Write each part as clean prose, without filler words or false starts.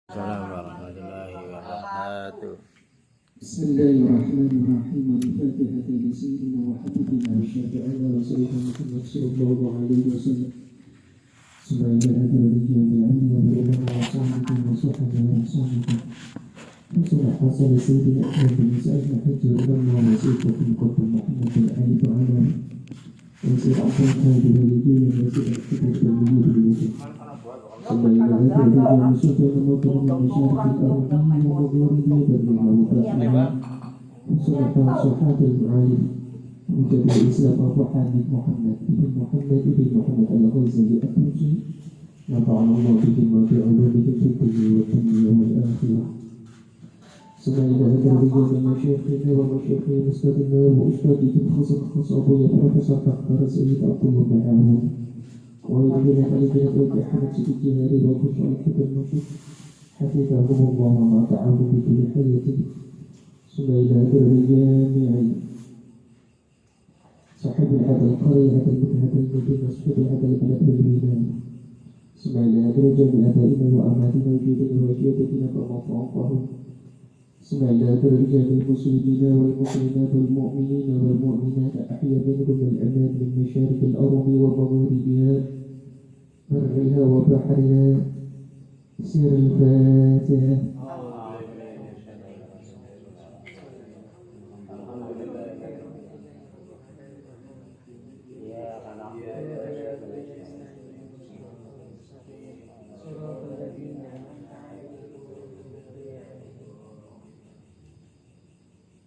Assalamualaikum warahmatullahi wabarakatuh. Bismillahirrahmanirrahim. Al-Fatihah li sayyidina wa habibina wa syafi'ina wa sayyidina Muhammad sallallahu alaihi wasallam. Subhanallah wa bihamdihi wa bi'ilmihi wa sahbihi wa sahbihi wa sahbihi. Rasulullah hasan sayyidina Ahmad bin Sa'id al-Hajji wa lamma wasiqah bin Qutb Muhammad bin Ali ta'ala wa sayyid Abdul Qadir al-Jilani wa sayyid Al-Fatih al-Mujib. Sembahlah kepada Yang Suci Nama Tuhan Masyarakat Ardi wa Maghribi Bernama Ta'ala Sallallahu Sahabat Alim Mujadil Islam Abu Hamid Muhammad Ibn Muhammad Al-Ghazali At-Tusi Nafa'an Allah bikin wa bi'ulumihi fi dunya wa dunya wal akhirah. Sembahlah kepada Yang Masyayikhina wa Masyayikhina Ustadina wa Ustadina Khasab Abu Ya Profesor Dr. Sayyid Abdullah Ba'awun ويجبنا علينا بحمد الجهاد وكفر الحب النصوص حفظهم الله وما تعاون بكل حية ثم إلى در الجامع صاحب هذا القرية هذا المدهد المدينة صاحب هذا البلد والبلاد ثم إلى در جميع آبائنا وأماتنا وجودنا وأجدادنا كما فوقهم ثم إلى در جميع المسلمين والمسلمات والمؤمنين والمؤمنات أحيا منهم الأمان من مشارق الأرض ومغاربها برها وبحرها. سر الفاتحة.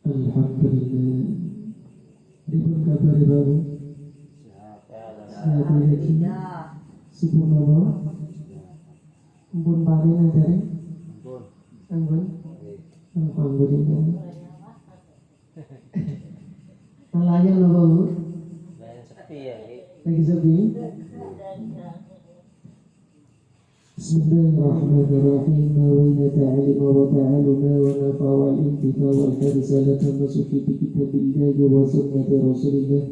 Alhamdulillah. Ribun kabar baru. Sehat lagi. Sibuk nama. Ampun paling ada. Ampun. Alhamdulillah. Nelayan apa bu? Lagi sepi. Bismillahirrahmanirrahim. Wa inna ta'alima wa ta'aluna wa nafa wal intifa wal harisala tamasuki bi kitabillahi wa sunnati rasulillah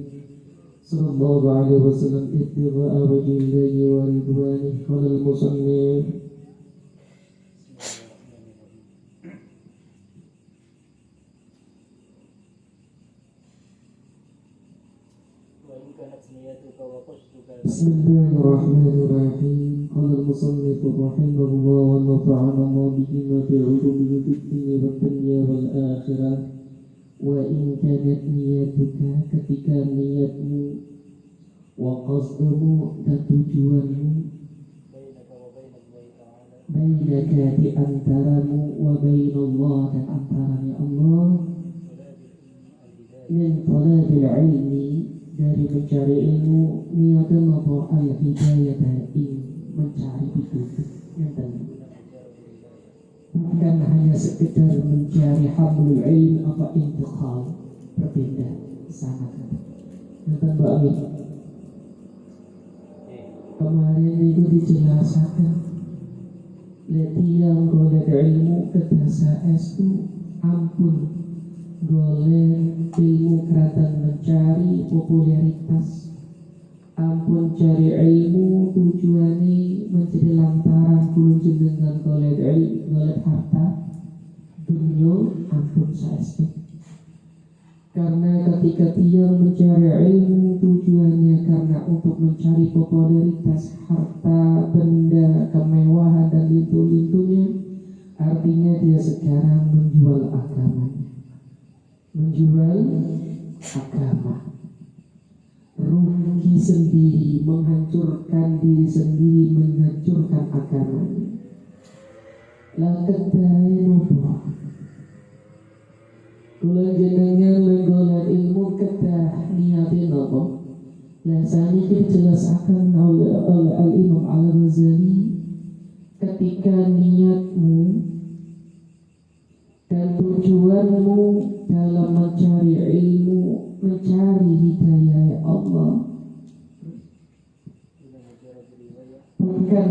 sallallahu alaihi wasallam ittiba'a wajhillahi wa ridwanihi qala al-musannif Bismillahirrahmanirrahim. Qala al-musannif rahimahullah wa nafa'ana Allah bima bi'ulumihi fid dunya wad dunya wal akhirah. Wa in kanat niyatuka, ketika niatmu wa qasdumu dan tujuanmu bainaka di antaramu wa bainallah dan antaranya Allah min talabil ilmi dari mencari ilmu niatan Allah al-hidayah in mencari petunjuk bukan hanya sekedar mencari hamlul ilm atau intiqal berpindah sangat nanti Mbak Amin kemarin itu dijelaskan yang golek ilmu kedasa estu ampun golek ilmu keratan mencari popularitas ampun cari ilmu tujuannya menjadi lantaran kulun jenengan golek ilmu golek harta dunia ampun saestu karena ketika dia mencari ilmu tujuannya karena untuk mencari popularitas harta benda kemewahan dan lintu-lintunya artinya dia sekarang menjual agamanya menjual agama rugi sendiri, menghancurkan diri sendiri, menghancurkan agamanya. La kedai nopo. Kula jenengan lenggolan ilmu kedah niatin nopo. La saniki dijelaskan oleh Al-Imam Al-Ghazali ketika niatmu dan tujuanmu dalam mencari ilmu, mencari hidayah Allah bukan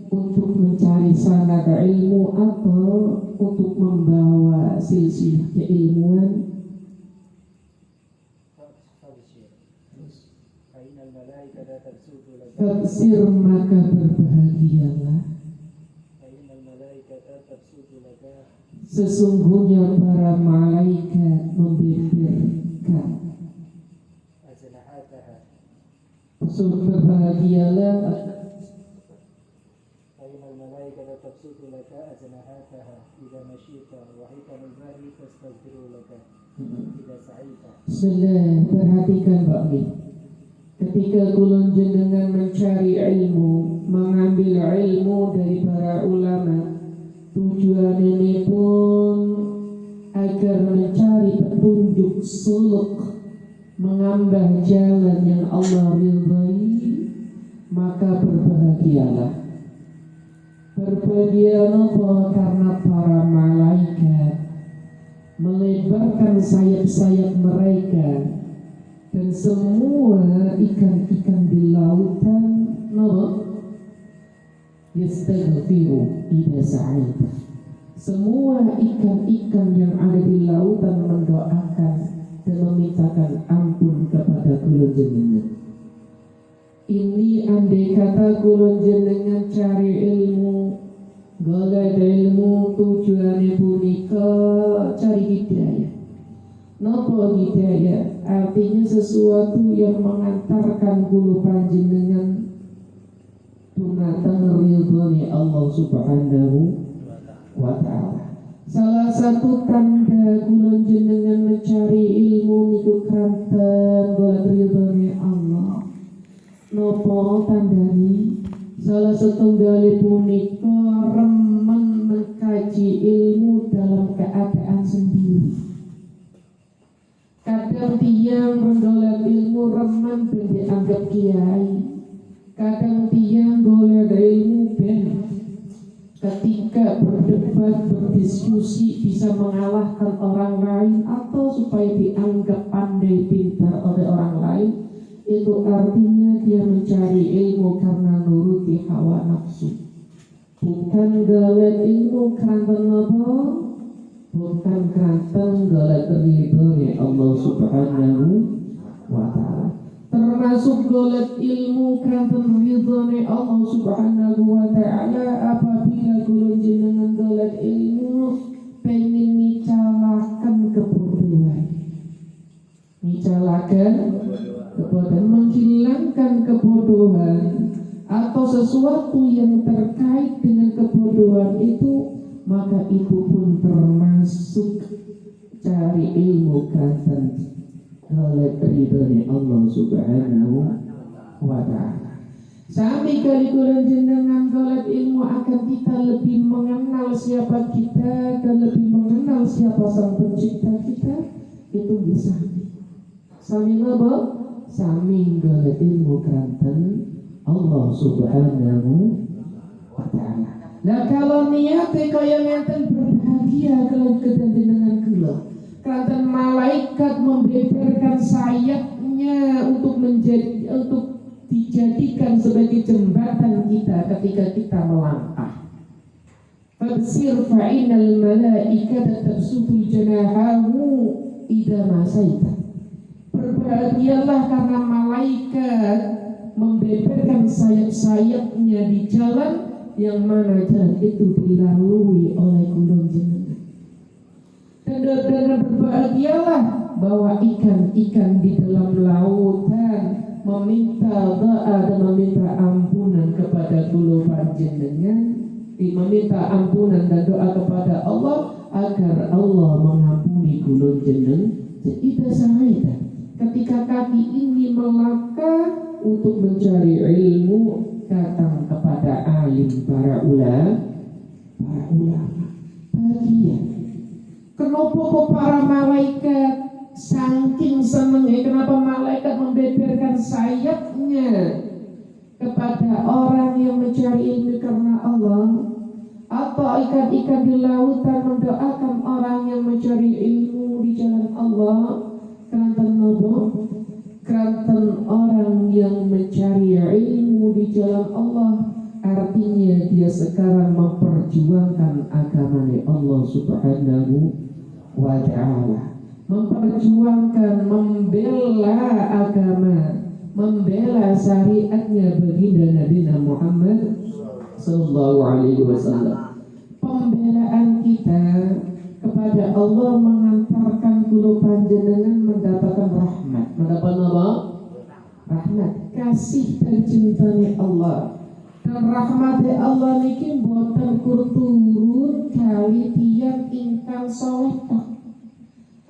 untuk mencari sanad ilmu atau untuk membawa silsilah keilmuan tafsir maka berbahagialah Sesungguhnya para malaikat membeberkan. Berbahagialah Bismillah, perhatikan Pak Min. Ketika kulon jenengan mencari ilmu, mengambil ilmu dari para ulama, tujuan ini pun agar mencari petunjuk suluk, mengambil jalan yang Allah ridhai, maka berbahagialah. Berbahagialah karena para malaikat melebarkan sayap-sayap mereka, dan semua ikan-ikan di lautan yastaghfiru idza sa'ita. Semua ikan-ikan yang ada di lautan mendoakan dan memintakan ampun kepada kula jenengan. Ini andai kata kula jenengan cari ilmu, golek ilmu, tujuane punika cari hidayah. Napa hidayah? Artinya sesuatu yang mengantarkan kula panjenengan dumateng ridhone Allah Subhanahu wa ta'ala. Salah satu tanda kula jenengan mencari ilmu niku kanten golek ridhone Allah. Napa tandani? Salah setunggal punika remen mengkaji ilmu dalam keadaan sendiri. Kadang tiang menggolek ilmu remen dan dianggap kiai. Kadang tiang golek ilmu ben ketika berdebat, berdiskusi bisa mengalahkan orang lain atau supaya dianggap pandai pintar oleh orang lain. Itu artinya dia mencari ilmu karena nuruti hawa nafsu. Bukan golek ilmu karena apa? Bukan karena golek ridhonya Allah Subhanahu wa ta'ala. Termasuk golek ilmu karena ridhonya Allah Subhanahu wa ta'ala. Apabila kula jenengan golek ilmu pengen micalakan kebodohan, micalakan kebodohan, menghilangkan kebodohan atau sesuatu yang terkait dengan kebodohan itu, maka itu pun termasuk cari ilmu karena oleh ridhonya Allah Subhanahu wa ta'ala. Sami kali kula jenengan golek ilmu akan kita lebih mengenal siapa kita dan lebih mengenal siapa sang pencipta kita, itu bisa. Sami napa? Sami golek ilmu karena Allah Subhanahu wa ta'ala. Nah kalau niatnya kaya ngeten berbahagia kalau kedangan kula. Karena malaikat membeberkan sayapnya untuk dijadikan sebagai jembatan kita ketika kita melangkah. Fabsir fa'inal malaikata tabsutu janahahu idza masaita. Berbahagialah karena malaikat membeberkan sayap-sayapnya di jalan yang mana jalan itu dilalui oleh kula jenengan. Dan berbahagialah bahwa ikan-ikan di dalam lautan meminta doa dan meminta ampunan kepada kula panjenengan, meminta ampunan dan doa kepada Allah agar Allah mengampuni kula jenengan. Idza sa'ita, ketika kaki ini melangkah untuk mencari ilmu, datang kepada alim para ulama. Bahagia. Kenapa kok para malaikat saking senengnya, kenapa malaikat membeberkan sayapnya kepada orang yang mencari ilmu karena Allah, atau ikan-ikan di lautan mendoakan orang yang mencari ilmu di jalan Allah? Karena orang yang mencari ilmu di jalan Allah artinya dia sekarang memperjuangkan agama Allah Subhanahu wa ta'ala, memperjuangkan, membela agama, membela syariatnya baginda Nabi Muhammad sallallahu alaihi wasallam. kepada Allah mengantarkan kula panjenengan mendapatkan rahmat. Mendapat apa? Rahmat, kasih dan cintanya Allah. Dan rahmat Allah niki boten turun kali tiyang ingkang saleh.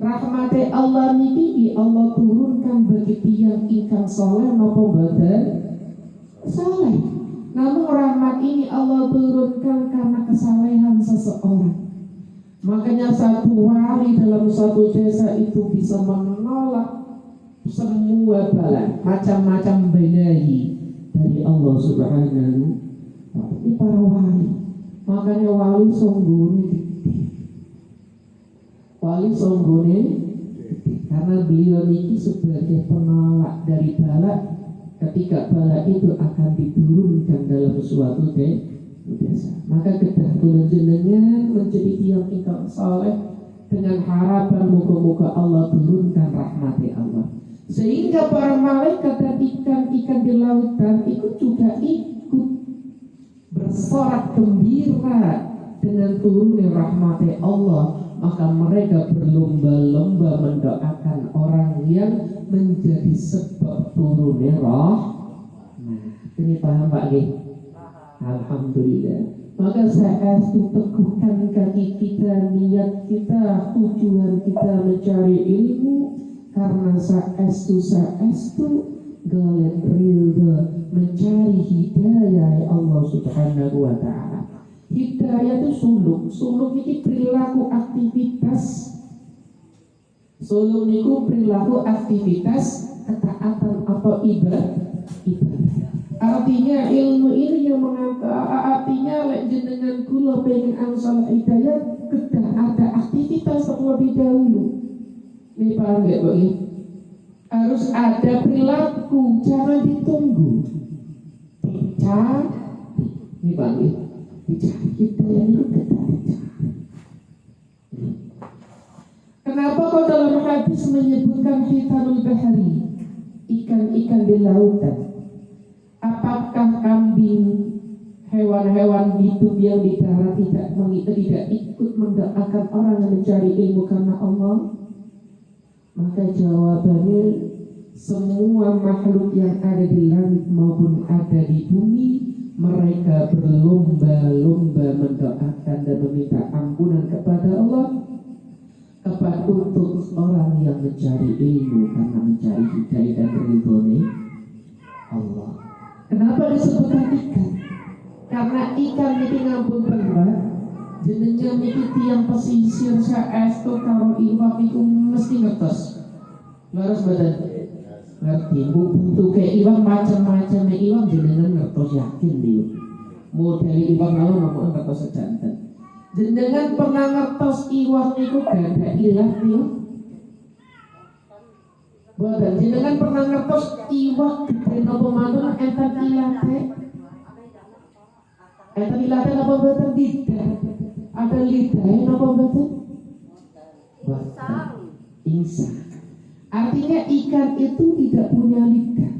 Rahmat Allah niki Allah turunkan bagi tiyang ingkang saleh napa boten saleh. Namun rahmat ini Allah turunkan karena kesalehan seseorang. Makanya satu wali dalam suatu desa itu bisa menolak semua bala, macam-macam balai dari Allah Subhanahu wa ta'ala. Ini para wali. Makanya wali songgone gede. Wali songgone karena beliau niki sebagai penolak dari bala. Ketika bala itu akan diturunkan dalam suatu desa, maka kedah kula jenengan menjadi tiyang ingkang saleh dengan harapan moga-moga Allah turunkan rahmat Allah, sehingga para malaikat dan ikan-ikan di lautan itu juga ikut bersorak gembira dengan turunnya rahmat Allah. Maka mereka berlomba-lomba mendoakan orang yang menjadi sebab turunnya rahmat. Ini paham Pak G? Alhamdulillah. Maka saya teguhkan kaki kita, niat kita, tujuan kita mencari ilmu, karena saestu galen ridha mencari hidayah Allah Subhanahu wa ta'ala. Hidayah itu suluk ini perilaku aktivitas. Suluk niku perilaku aktivitas ketaatan atau ibadah. Artinya ilmu ini yang artinya lek jenengan kula pengen angsal hidayah kedah ada aktivitas terlebih dahulu. Ini paham gak Pak? Harus ada perilaku, jangan ditunggu. Dicari. Ini Pak. Dicari hidayah itu kedah dicari. Kenapa kok dalam hadis menyebutkan hitanul bahari, ikan-ikan di lautan? Apakah kambing, hewan-hewan hidup yang di darat tidak ikut mendoakan orang yang mencari ilmu karena Allah? Maka jawabannya, semua makhluk yang ada di langit maupun ada di bumi, mereka berlomba-lomba mendoakan dan meminta ampunan kepada Allah, kepada untuk orang yang mencari ilmu karena mencari hidayah dan ridhonya Allah. Kenapa disebutkan ikan? Karena ikan ini ngampun berat. Jenengan iki tiyang pesisir saestu karo iwak iku mesti ngertos. Leres badan. Ngerti, bentuke iwak macam-macam iwak jenengan ngertos yakin dia. Model iwak lalu ngomong ngertos sedanten. Jenengan pernah ngertos iwak niku gada ilah niku? Boten, jenengan pernah ngertos iwak gede napa mantun enten ilate? Enten ilate napa boten tidak? Ada lidahnya napa boten? Insang. Artinya ikan itu tidak punya lidah.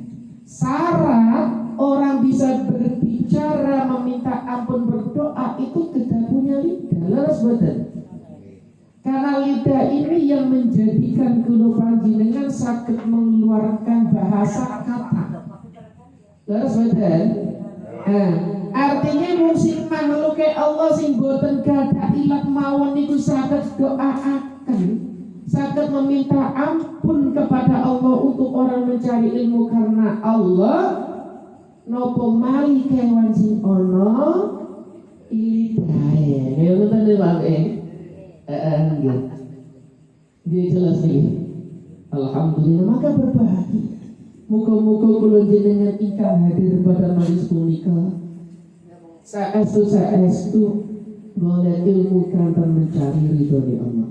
Syarat orang bisa berbicara, meminta ampun, berdoa itu tidak punya lidah. Leres boten? Karena lidah ini yang menjadikan kula panjenengan saged mengeluarkan bahasa kata. Leres boten? Artinya mung sing makhluke Allah sing boten gadah ilat mawon niku saged doaaken, saged meminta ampun kepada Allah untuk orang mencari ilmu karena Allah. Nopo mali kewan sing ana ilidahe. Ya ngoten Pak. Nggih. Dia jelas nih. Alhamdulillah, maka berbahagia. Muga-muga kula jenengan ingkang hadir pada majelis punika saestu golek ilmu kanthi mencari ridho Allah.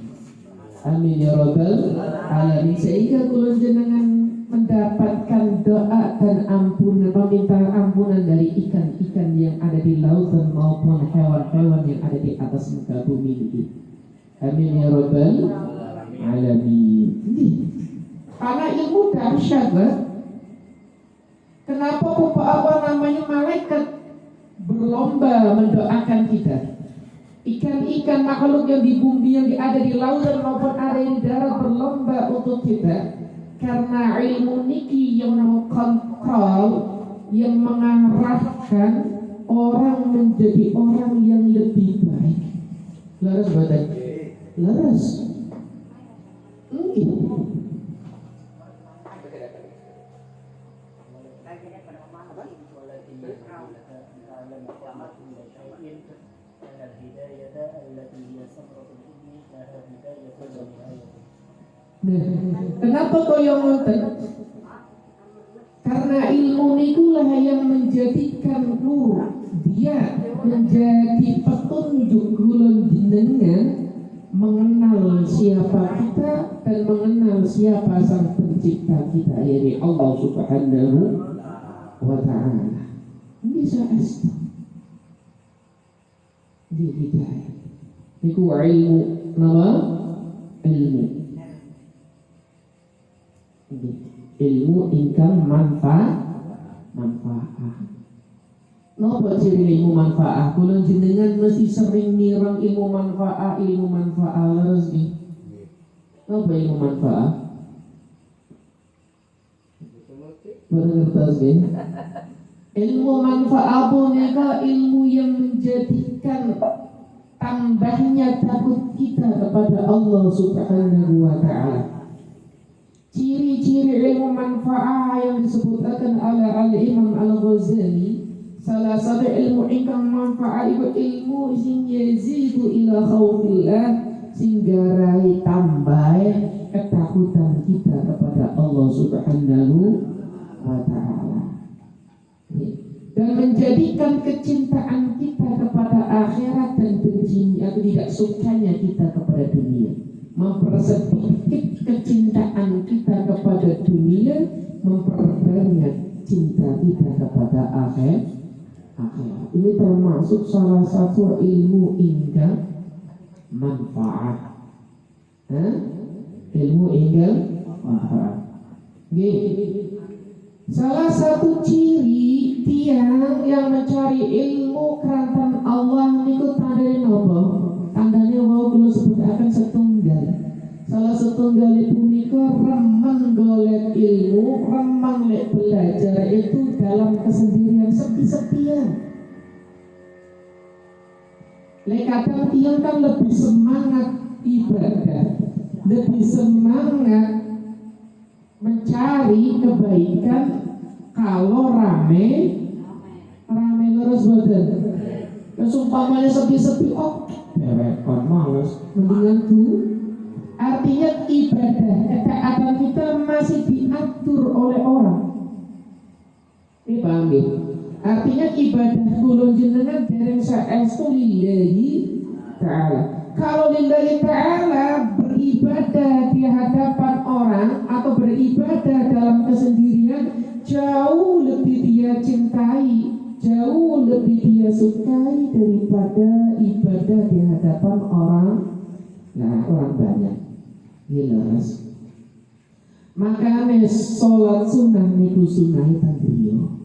Amin ya rabbal alamin. Sehingga kula jenengan mendapatkan doa dan ampunan, permintaan ampunan dari ikan-ikan yang ada di lautan maupun hewan-hewan yang ada di atas muka bumi ini. Amin ya rabbal alamin. Karena ilmu dahsyat, kenapa namanya malaikat berlomba mendoakan kita? Ikan-ikan makhluk yang di bumi, yang ada di lautan maupun ada di darat berlomba untuk kita. Karena ilmu niki yang mengkontrol, yang mengarahkan orang menjadi orang yang lebih baik. Laras badan, laras. Kenapa kau yang ngonten? Karena ilmu nikulah yang menjadikan nur, dia menjadi petunjuk gulun jenengan mengenal siapa kita dan mengenal siapa sang pencipta kita, yaitu Allah Subhanahu wa ta'ala. Ini sesuatu di hidayah. Itu ilmu, nama ilmu. Ilmu ingkang manfaat. Napa ciri ilmu manfaat? Kula jenengan mesti sering nirang ilmu manfaat leres iki. Napa ilmu manfaat? Boten ngertos nggih. Ilmu manfaat punika ilmu yang menjadikan tambahnya takut kita kepada Allah Subhanahu wa ta'ala. Ciri-ciri ilmu manfaat yang disebutkan oleh Al-Imam Al-Ghazali, salah satu ilmu ingkang manfaat itu ilmu sing yazidu ila khaufillah, sing garai tambah ketakutan kita kepada Allah Subhanahu wa ta'ala, dan menjadikan kecintaan kita kepada akhirat dan bencinya atau tidak sukanya kita kepada dunia, mempersedikit kecintaan kita kepada dunia, memperbanyak cinta kita kepada akhirat. Ini termasuk salah satu ilmu ingkang manfaat. Ilmu ingkang manfaat. Salah satu ciri tiang yang mencari ilmu kerantan Allah niku tandane napa? Tandane wau kula sebutaken setunggal. Salah setunggal punika remen golek ilmu, remen lek belajar itu dalam kesendirian, sepi-sepian. Lek kadang tiang kan lebih semangat ibadah, lebih semangat mencari kebaikan kalau rame terus boten. Kesumpamanya sepi-sepi, repot males, mendingan tuh. Artinya ibadah, ketaatan kita masih diatur oleh orang. Ini paham ya? Artinya ibadah kula jenengan dereng saestu lillahi ta'ala. Kalau lillahi ta'ala beribadah di hadapan orang atau beribadah dalam kesendirian, jauh lebih dia cintai, jauh lebih dia sukai daripada ibadah di hadapan orang. Nah, orang banyak jelas. Makanya sholat sunnah niku sunai tandriyo.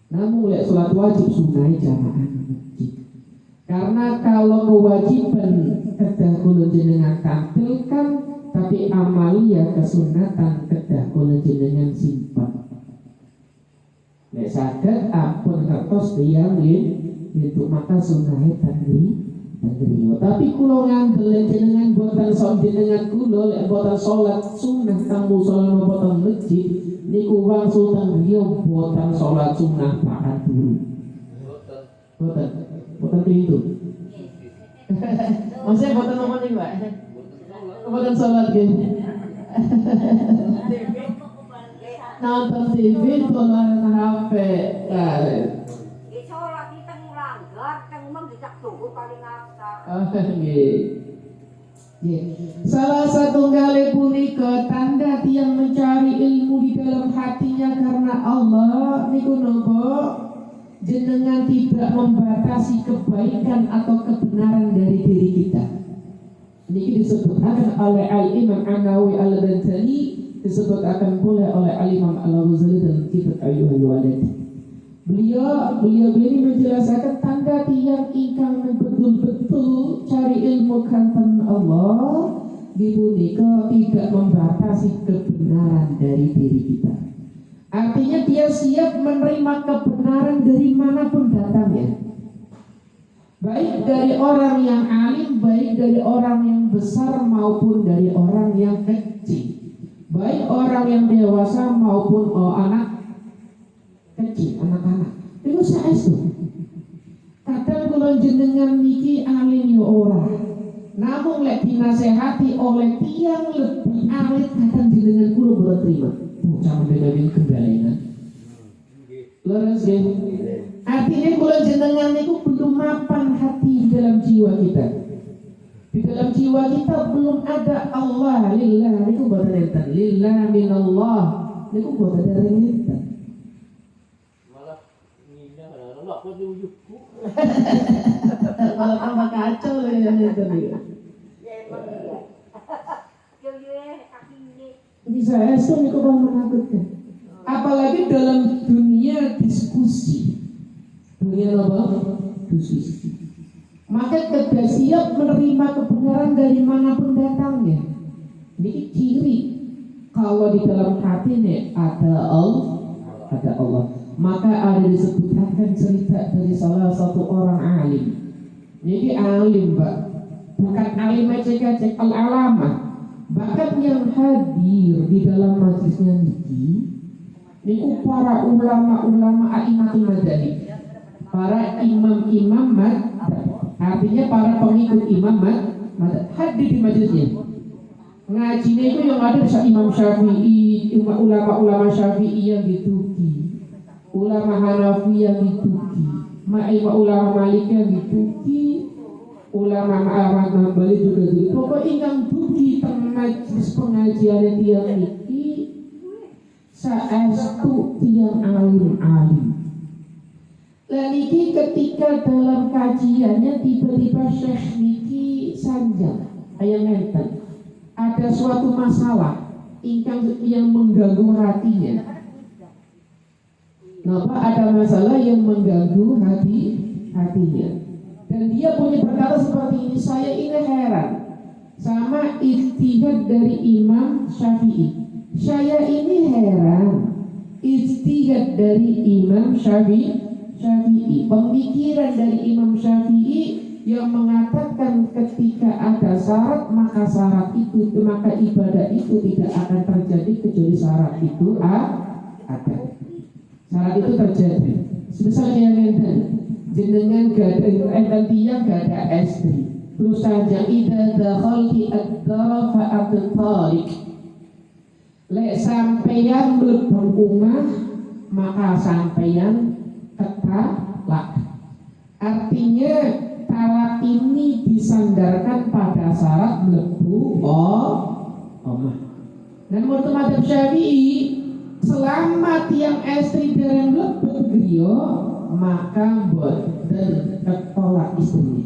Namun lek sholat wajib sunai jamaah masjid. Karena kalau kewajiban kedah kula jenengan tampilkan, tapi amalia kesunatan kedah kula jenengan simpan. Lek saged ampun kertos tiyang itu maka sunai tandriyo. Tapi kula ngandel jenengan boten sok jenengan kula lek boten salat sunah teng musala boten masjid niku wangsul teng riyo boten salat sunah pakan dulu. Boten itu. Maksudnya boten nomor niku, Pak. Boten salat nggih. Nonton TV dolan HP. Salah satu kali punika tanda tiang mencari ilmu di dalam hatinya karena Allah niku nopo jenengan tidak membatasi kebaikan atau kebenaran dari diri kita. Niki disebutkan oleh Al-Imam An-Nawawi Al-Bantani, disebutkan pula oleh Al-Imam Al-Ghazali dalam kitab Ayyuhal Walad. Beliau ini menjelaskan tanda tiang ingkang betul-betul cari ilmu kanten Allah dipunika tidak membatasi kebenaran dari diri kita. Artinya dia siap menerima kebenaran dari manapun datangnya, baik dari orang yang alim, baik dari orang yang besar maupun dari orang yang kecil, baik orang yang dewasa maupun anak kecil, anak-anak. Itu saestu. Kadang kula jenengan niki alim yo ora. Namun lek dinasehati oleh tiang lebih alim kadang jenengan kula boten terima. Bocah mendene kendhalengan. Leres nggih. Artinya kula jenengan niku belum mapan hati di dalam jiwa kita. Di dalam jiwa kita belum ada Allah, lillah niku boten enten. Lillah minallah niku boten enten. Malah tambah kacau ya tadi. Ini saya itu menakutkan. Apalagi dalam dunia diskusi, dunia apa? Diskusi. Maka kita siap menerima kebenaran dari manapun datangnya. Ini ciri kalau di dalam hati nih ada Allah. Maka ada disebutkan cerita dari salah satu orang alim. Ini alim, Pak. Bukan alim ecek-ecek, al-alamah. Bahkan yang hadir di dalam majlisnya niku para ulama-ulama a'immatul madzhab. Para imam-imam madzhab. Artinya para pengikut imam madzhab hadir di majlisnya. Ngajinya itu yang ada Imam Syafi'i, ulama-ulama Syafi'i yang dituki. Ulama Hanafi yang dituki, ulama Malik yang dituki, ulama Ahmad Hambali juga dituki. Pokoknya ingkang duki teng majlis pengajian tiang niki saestu tiang alim-alim. Lan niki ketika dalam kajiannya tiba-tiba Syekh niki sanjang ayang ngenten. Ada suatu masalah ingkang yang mengganggu hatinya. Kenapa ada masalah yang mengganggu hatinya? Dan dia punya berkata seperti ini, saya ini heran sama ijtihad dari Imam Syafi'i. Saya ini heran ijtihad dari Imam Syafi'i. Pemikiran dari Imam Syafi'i yang mengatakan ketika ada syarat maka ibadah itu tidak akan terjadi kecuali syarat itu ada. Syarat itu terjadi. Misalnya enten jenengan enten tiang gak ada istri. Terus saja idza dakhalti ad-dar fa at-tariq. Lek sampeyan mlebu omah maka sampeyan ketalak. Artinya talak ini disandarkan pada syarat mlebu omah. Dan menurut mazhab Syafi'i selama tiang istri dereng mlebu griya maka boten ketolak istrinya.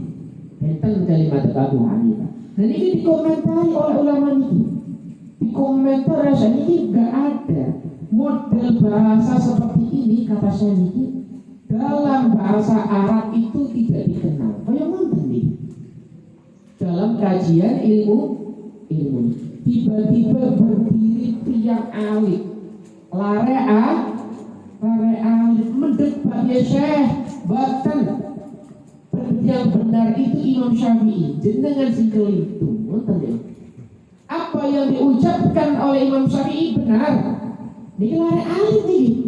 Enten kalimat Abu Hanifah. Dan ini dikomentari oleh ulama niki. Dikomentar saya niki gak ada model bahasa seperti ini kata saya niki dalam bahasa Arab itu tidak dikenal. Kayak mana nih? Dalam kajian ilmu tiba-tiba berdiri tiang alim. Lare alim mendebat ya Syekh bahkan yang benar itu Imam Syafi'i jenengan singkel itu apa yang diucapkan oleh Imam Syafi'i benar ini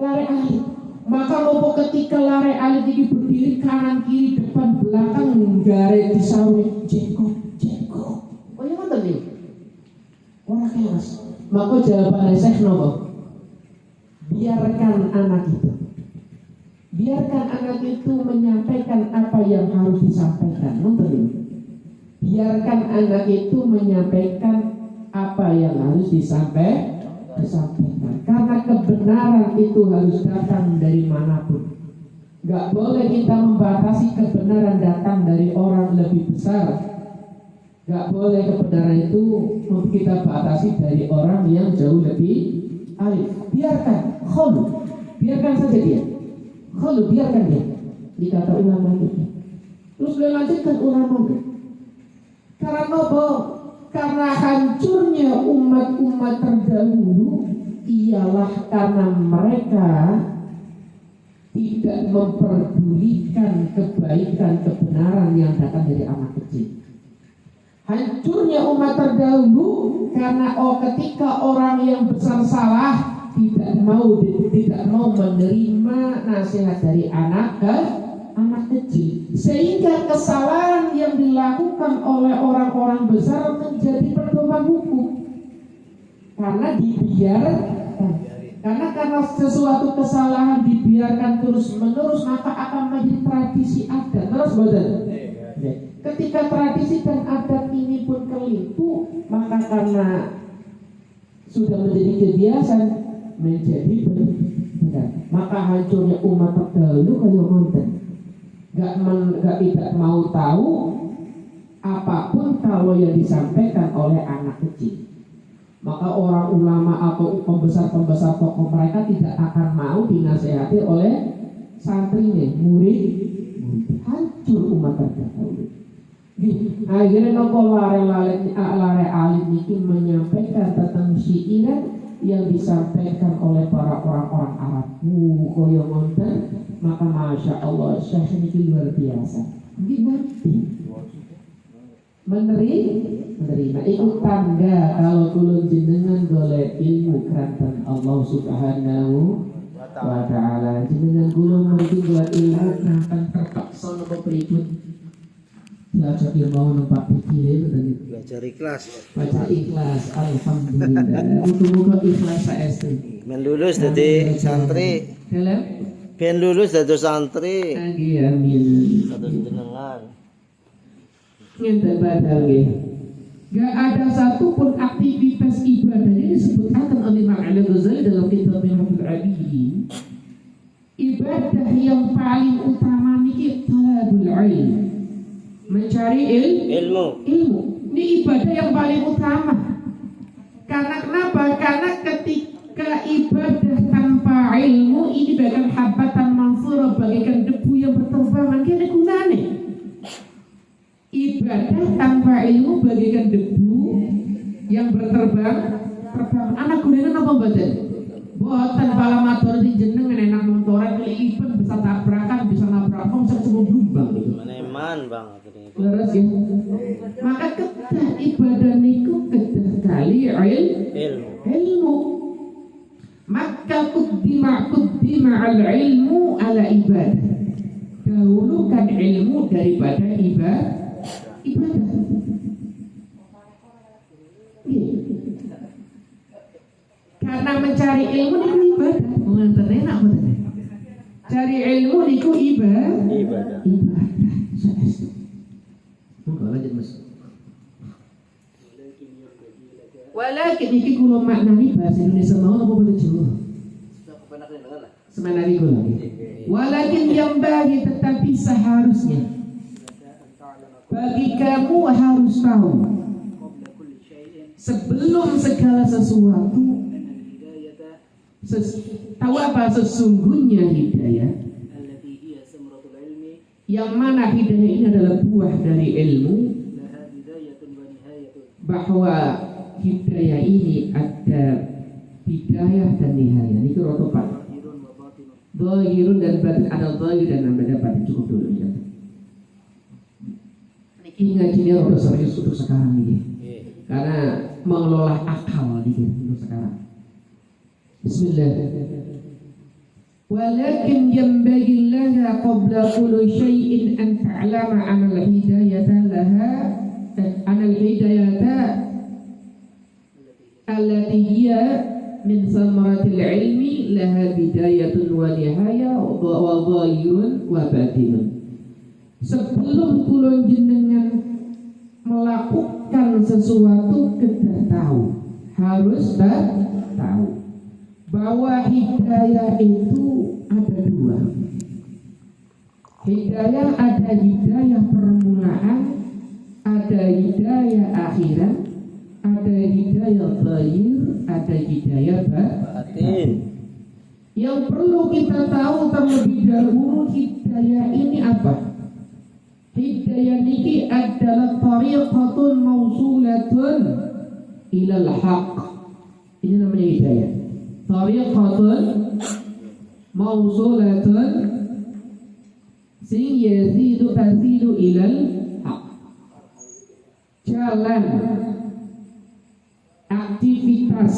lare alim maka lopo ketika lare alim ini berdiri kanan kiri depan belakang gare disawe jengkok oh iya mana nih orang keras. Maka jawaban Syekh nopo? Biarkan anak itu menyampaikan apa yang harus disampaikan. Biarkan anak itu menyampaikan apa yang harus disampaikan. Karena kebenaran itu harus datang dari manapun. Gak boleh kita membatasi kebenaran datang dari orang lebih besar. Gak boleh kebenaran itu kita batasi dari orang yang jauh lebih alim. Biarkan khulu. biarkan saja dia. Kalau biarkan dia, dikata ulama itu. Terus beliau lanjutkan ulama itu. Karena apa? Karena hancurnya umat-umat terdahulu ialah karena mereka tidak memperdulikan kebaikan kebenaran yang datang dari anak kecil. Hancurnya umat terdahulu karena ketika orang yang besar salah tidak mau menerima nasihat dari anak kecil, sehingga kesalahan yang dilakukan oleh orang-orang besar menjadi pedoman hukum karena karena sesuatu kesalahan dibiarkan terus menerus maka akan menjadi tradisi adat terus badan. Ketika tradisi dan adat ini pun kelintu, maka karena sudah menjadi kebiasaan menjadi benar. Maka hancurnya umat terdahulu kayak konten. Gak tidak mau tahu apapun kalau yang disampaikan oleh anak kecil. Maka orang ulama atau pembesar-pembesar tokoh mereka tidak akan mau dinasehati oleh santrinya, murid. Hancur umat terdahulu. Akhirnya nopo lare alim ini menyampaikan tentang syairan yang disampaikan oleh para orang-orang Arab. Koyo ngonten, maka masya Allah syekh ini luar biasa. Ngerti. Menerima ikut tangga kalau kulun jenengan golek ilmu kerantan Allah Subhanahu wa ta'ala. Jenengan kulun mungkin golek ilmu kerantan terpaksa nopo berikut belajar ilmu numpak pikir Belajar ikhlas. baca ikhlas. Alhamdulillah. Muga-muga ikhlas saestu. Ben lulus dadi santri. Dalam Ben lulus dadi santri. amin. Kados jenengan. Ngente badal nggih. Gak ada satupun aktivitas ibadah yang disebutkan oleh Imam Al-Ghazali dalam kitab Minhajul Abidin. Ibadah yang paling utama niki talabul ilm. Mencari ilmu. Ini ibadah yang paling utama. Karena kenapa? Karena ketika ibadah tanpa ilmu ini bagaikan habatan mansurah, bagaikan debu yang berterbangan, kira gunane. Ibadah tanpa ilmu bagaikan debu yang berterbang. Anak gunane apa badan? Boten pala motor di jenengan enak motoran kelilipan bisa tabrakan, bisa nabrak bisa sebelum blumbang gitu. Meneman Bang. Leres ya. Maka kedah ibadah niku kedah kali ilmu. Maka kuddima al-ilmu ala ibadah. Dahulukan ilmu daripada ibadah. Karena mencari ilmu niku ibadah. Nganten enak mboten. Cari ilmu niku ibadah. Lanjut Mas. Walakin iki kula maknani bahasa Indonesia mau apa bahasa Jawa? Semenari kula. Walakin yang bagi tetapi seharusnya bagi kamu harus tahu sebelum segala sesuatu tahu apa sesungguhnya hidayah yang mana hidayah ini adalah buah dari ilmu, bahwa hidayah ini ada bidayah dan nihayah. Ini rotopan zahirun dan batin, ada zahir dan ada batin. Cukup dulu ya. Ini ngajinya roda serius untuk sekarang ini, karena mengelola akal untuk sekarang. Bismillah. Walakin yanbaghi laka qabla kulli syai'in an ta'lama anna al-hidayata allati hiya min samaratil ilmi laha bidayatun wa nihayah wa dhahirun wa batinun. Sebelum kula jenengan melakukan sesuatu kita harus tahu bahwa hidayah itu ada dua. Hidayah ada hidayah permulaan, ada hidayah akhirat, ada hidayah zahir, ada hidayah batin. Yang perlu kita tahu terlebih dahulu, hidayah ini apa? Hidayah ini adalah tariqatun mausulatun ilal haq. Ini namanya hidayah. Tariqatun mausulatun sing yazidu tazidu ilal haq. Jalan, aktivitas,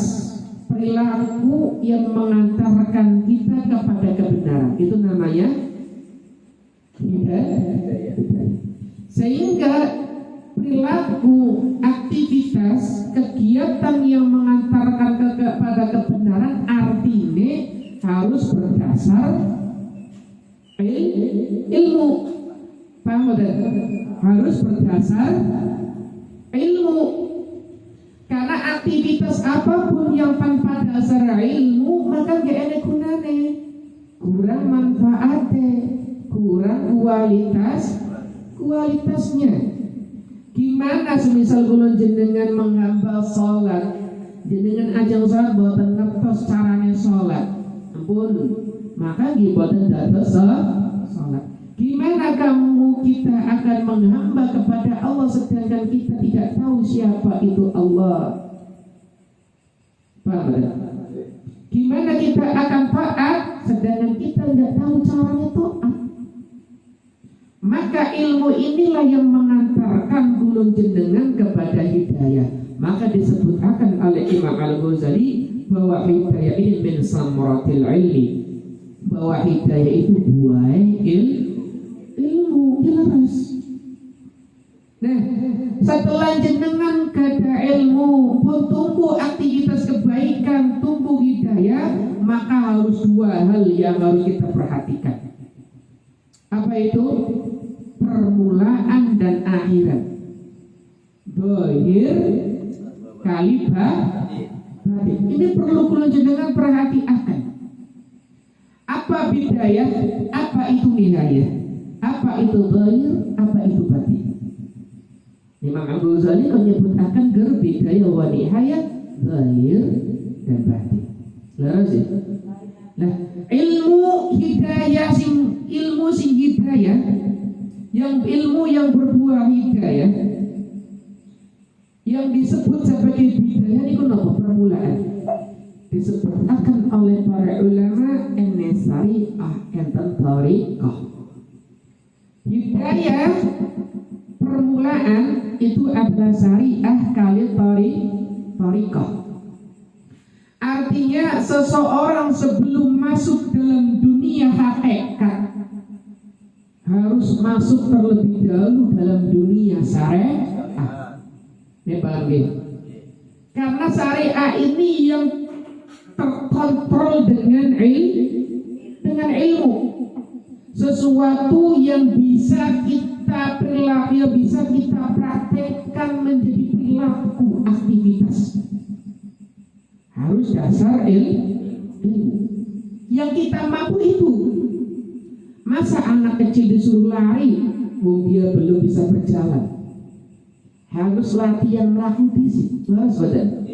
perilaku yang mengantarkan kita kepada kebenaran, itu namanya hidayah. Sehingga perilaku, aktivitas, kegiatan yang mengantarkan kepada kebenaran artinya harus berdasar ilmu. Paham tidak? Harus berdasar ilmu. Karena aktivitas apapun yang tanpa dasar ilmu maka gak ada gunanya, kurang manfaatnya, kurang kualitasnya. Gimana semisal kula jenengan menghamba sholat, jenengan ajeng sholat boten ngertos carane sholat, ampun, maka nggih boten dados sholat. Gimana kita akan menghamba kepada Allah sedangkan kita tidak tahu siapa itu Allah? Paham? Gimana kita akan taat sedangkan kita tidak tahu caranya taat? Maka ilmu inilah yang mengantarkan gulung jenengan kepada hidayah. Maka disebutkan oleh Imam Al-Ghazali bahwa hidayah ini min samratil ilmi, bahwa hidayah itu buah ilmu jelas. Nah, setelah jenengan kada ilmu pun tumbuh aktivitas kebaikan, tumbuh hidayah, maka harus dua hal yang harus kita perhatikan. Apa itu? Permulaan dan akhirat. Dohir kali batin. Ini perlu kula jenengan perhatikan. Apa bidayah? Apa itu nihayah? Apa itu dohir? Apa itu batin? Imam Al-Ghazali menyebutkan bidayah wa nihayah, dohir dan batin. Laras ya? Nah, ilmu sing hidayah, yang ilmu yang berbuah hidayah, yang disebut sebagai hidayah ini kenapa permulaan? Disebutkan oleh para ulama an-syari'ah enten thariqah. Hidayah permulaan itu adalah syariah kali thariqah. Artinya seseorang sebelum masuk dalam dunia hakikat harus masuk terlebih dahulu dalam dunia syariah. Ini paham ya? Karena syariah ini yang terkontrol dengan ilmu. Sesuatu yang bisa kita perilaku, yang bisa kita praktekkan menjadi perilaku aktivitas. Harus dasar ilmu. Yang kita mampu itu. Masa anak kecil disuruh lari, dia belum bisa berjalan. Harus latihan melakukan harus badan.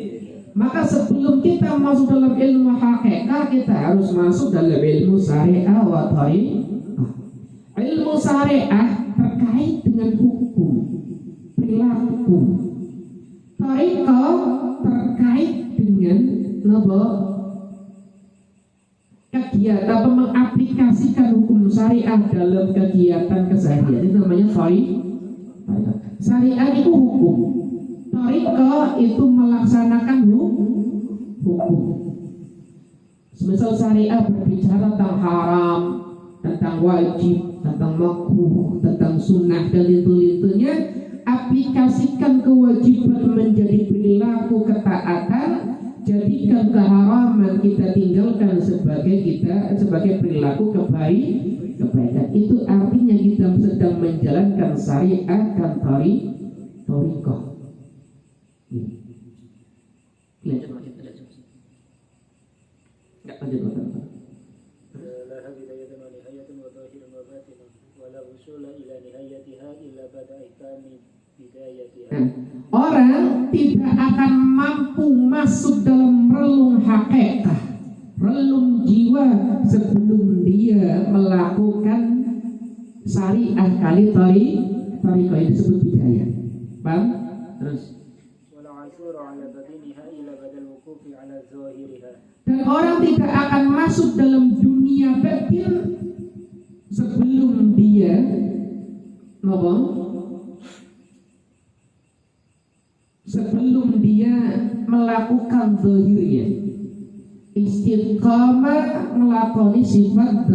Maka sebelum kita masuk dalam ilmu hakikat, kita harus masuk dalam ilmu syariah wa thariqah. Ilmu syariah terkait dengan hukum, perilaku. Thariqah terkait dengan kegiatan atau mengaplikasikan hukum syariah dalam kegiatan keseharian. Itu namanya thariqah. Syariah itu hukum, thariqah itu melaksanakan hukum. Semisal syariah berbicara tentang haram, tentang wajib, tentang makruh, tentang sunnah dan itu-itunya, aplikasikan kewajiban menjadi perilaku ketaatan, jadikan keharaman kita tinggalkan sebagai perilaku kebaikan. Itu artinya kita sedang menjalankan syariah dan thariqah. Orang tidak akan mampu masuk dalam relung hakikat, relung jiwa sebelum dia melakukan syariah kali tariqah ini disebut bidayah. Paham? Terus. Dan orang tidak akan masuk dalam dunia batin sebelum dia sebelum dia melakukan zahirnya. Istiqamah melakoni sifat